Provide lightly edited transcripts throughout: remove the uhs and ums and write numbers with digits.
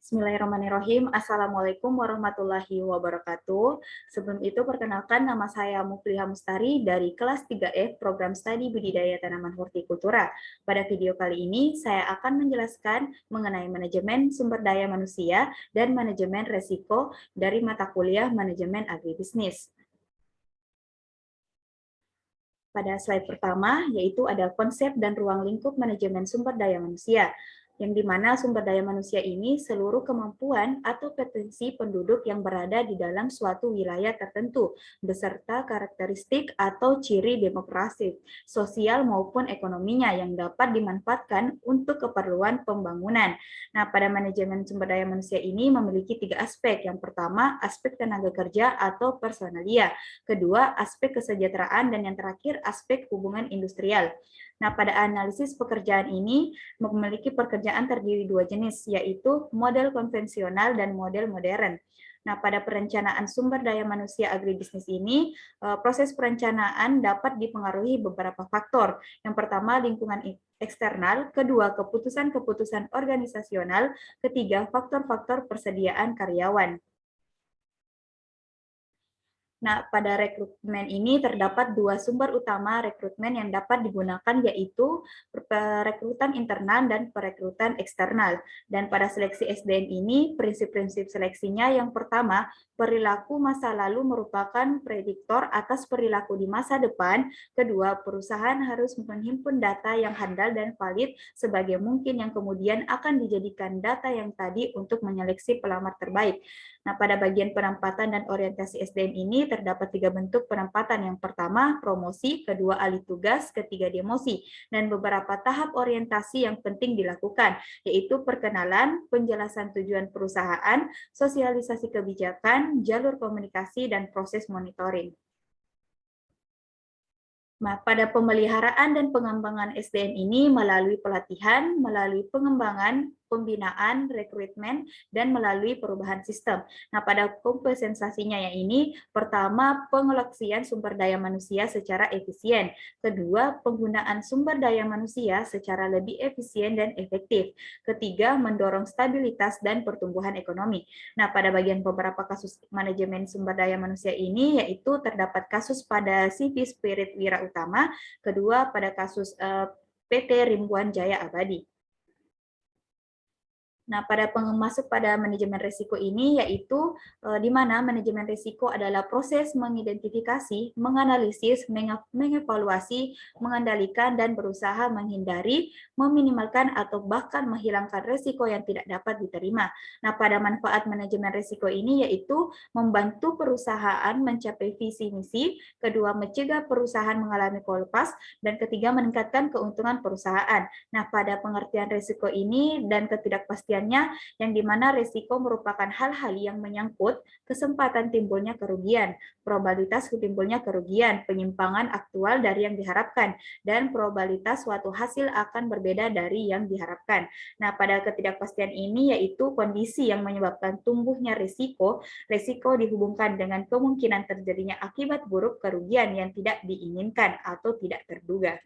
Bismillahirrahmanirrahim. Assalamualaikum warahmatullahi wabarakatuh. Sebelum itu, perkenalkan nama saya Mufliha Mustari dari kelas 3F Program Studi Budidaya Tanaman Hortikultura. Pada video kali ini, saya akan menjelaskan mengenai manajemen sumber daya manusia dan manajemen resiko dari mata kuliah Manajemen Agribisnis. Pada slide pertama, yaitu ada konsep dan ruang lingkup manajemen sumber daya manusia, yang dimana sumber daya manusia ini seluruh kemampuan atau potensi penduduk yang berada di dalam suatu wilayah tertentu, beserta karakteristik atau ciri demokrasi, sosial maupun ekonominya yang dapat dimanfaatkan untuk keperluan pembangunan. Nah, pada manajemen sumber daya manusia ini memiliki 3 aspek. Yang pertama, aspek tenaga kerja atau personalia. Kedua, aspek kesejahteraan, dan yang terakhir, aspek hubungan industrial. Nah, pada analisis pekerjaan ini memiliki pekerjaan terdiri 2 jenis, yaitu model konvensional dan model modern. Nah, pada perencanaan sumber daya manusia agribisnis ini, proses perencanaan dapat dipengaruhi beberapa faktor. Yang pertama, lingkungan eksternal, kedua, keputusan-keputusan organisasional, ketiga, faktor-faktor persediaan karyawan. Nah, pada rekrutmen ini terdapat 2 sumber utama rekrutmen yang dapat digunakan, yaitu perekrutan internal dan perekrutan eksternal. Dan pada seleksi SDM ini, prinsip-prinsip seleksinya yang pertama, perilaku masa lalu merupakan prediktor atas perilaku di masa depan. Kedua, perusahaan harus menghimpun data yang handal dan valid sebagai mungkin yang kemudian akan dijadikan data yang tadi untuk menyeleksi pelamar terbaik. Nah, pada bagian penempatan dan orientasi SDM ini terdapat 3 bentuk penempatan. Yang pertama, promosi, kedua, alih tugas, ketiga, demosi, dan beberapa tahap orientasi yang penting dilakukan, yaitu perkenalan, penjelasan tujuan perusahaan, sosialisasi kebijakan, jalur komunikasi, dan proses monitoring. Nah, pada pemeliharaan dan pengembangan SDM ini melalui pelatihan, melalui pengembangan, pembinaan, rekrutmen, dan melalui perubahan sistem. Nah, pada kompensasinya yang ini, pertama, pengoleksian sumber daya manusia secara efisien. Kedua, penggunaan sumber daya manusia secara lebih efisien dan efektif. Ketiga, mendorong stabilitas dan pertumbuhan ekonomi. Nah, pada bagian beberapa kasus manajemen sumber daya manusia ini, yaitu terdapat kasus pada CV Spirit Wira Utama, kedua pada kasus PT Rimbuan Jaya Abadi. Nah, masuk pada manajemen risiko ini, yaitu di mana manajemen risiko adalah proses mengidentifikasi, menganalisis, mengevaluasi, mengendalikan, dan berusaha menghindari, meminimalkan, atau bahkan menghilangkan risiko yang tidak dapat diterima. Nah, pada manfaat manajemen risiko ini, yaitu membantu perusahaan mencapai visi misi, kedua, mencegah perusahaan mengalami kolaps, dan ketiga, meningkatkan keuntungan perusahaan. Nah, pada pengertian risiko ini dan ketidakpastian yang dimana risiko merupakan hal-hal yang menyangkut kesempatan timbulnya kerugian, probabilitas timbulnya kerugian, penyimpangan aktual dari yang diharapkan, dan probabilitas suatu hasil akan berbeda dari yang diharapkan. Nah, pada ketidakpastian ini yaitu kondisi yang menyebabkan tumbuhnya risiko dihubungkan dengan kemungkinan terjadinya akibat buruk kerugian yang tidak diinginkan atau tidak terduga.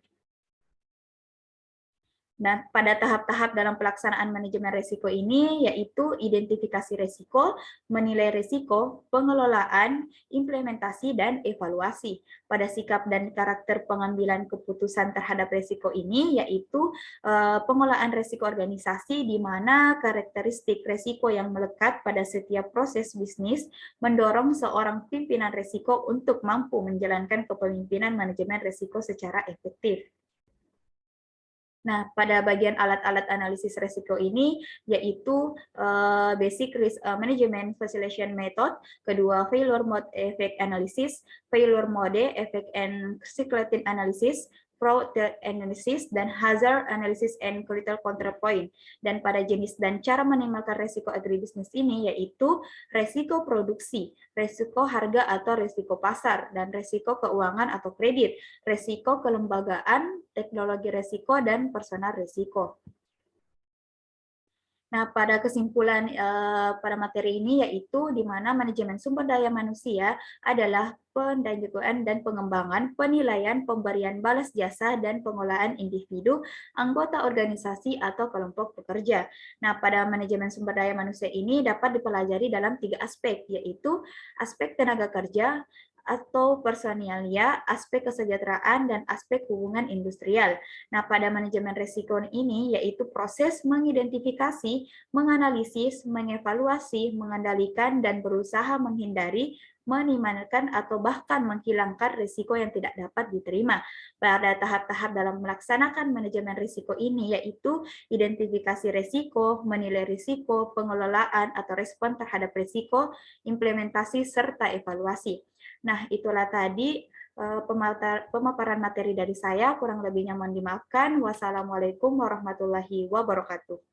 Nah, pada tahap-tahap dalam pelaksanaan manajemen risiko ini, yaitu identifikasi risiko, menilai risiko, pengelolaan, implementasi, dan evaluasi. Pada sikap dan karakter pengambilan keputusan terhadap risiko ini, yaitu pengelolaan risiko organisasi, di mana karakteristik risiko yang melekat pada setiap proses bisnis mendorong seorang pimpinan risiko untuk mampu menjalankan kepemimpinan manajemen risiko secara efektif. Nah, pada bagian alat-alat analisis risiko ini, yaitu Basic Risk Management Facilitation Method, kedua Failure Mode Effect Analysis, Failure Mode Effect and Cyclotin Analysis, Fraud Analysis, dan Hazard Analysis and Critical Counterpoint. Dan pada jenis dan cara minimalkan risiko agribisnis ini, yaitu risiko produksi, risiko harga atau risiko pasar, dan risiko keuangan atau kredit, risiko kelembagaan, teknologi risiko, dan personal risiko. Nah, pada kesimpulan pada materi ini yaitu di mana manajemen sumber daya manusia adalah pendampingan dan pengembangan, penilaian, pemberian balas jasa, dan pengolahan individu, anggota organisasi, atau kelompok pekerja. Nah, pada manajemen sumber daya manusia ini dapat dipelajari dalam 3 aspek, yaitu aspek tenaga kerja, atau personalia, aspek kesejahteraan, dan aspek hubungan industrial. Nah, pada manajemen risiko ini yaitu proses mengidentifikasi, menganalisis, mengevaluasi, mengendalikan, dan berusaha menghindari, minimalkan, atau bahkan menghilangkan risiko yang tidak dapat diterima. Pada tahap-tahap dalam melaksanakan manajemen risiko ini yaitu identifikasi risiko, menilai risiko, pengelolaan atau respon terhadap risiko, implementasi, serta evaluasi. Nah, itulah tadi pemaparan materi dari saya, kurang lebihnya mohon dimaafkan. Wassalamualaikum warahmatullahi wabarakatuh.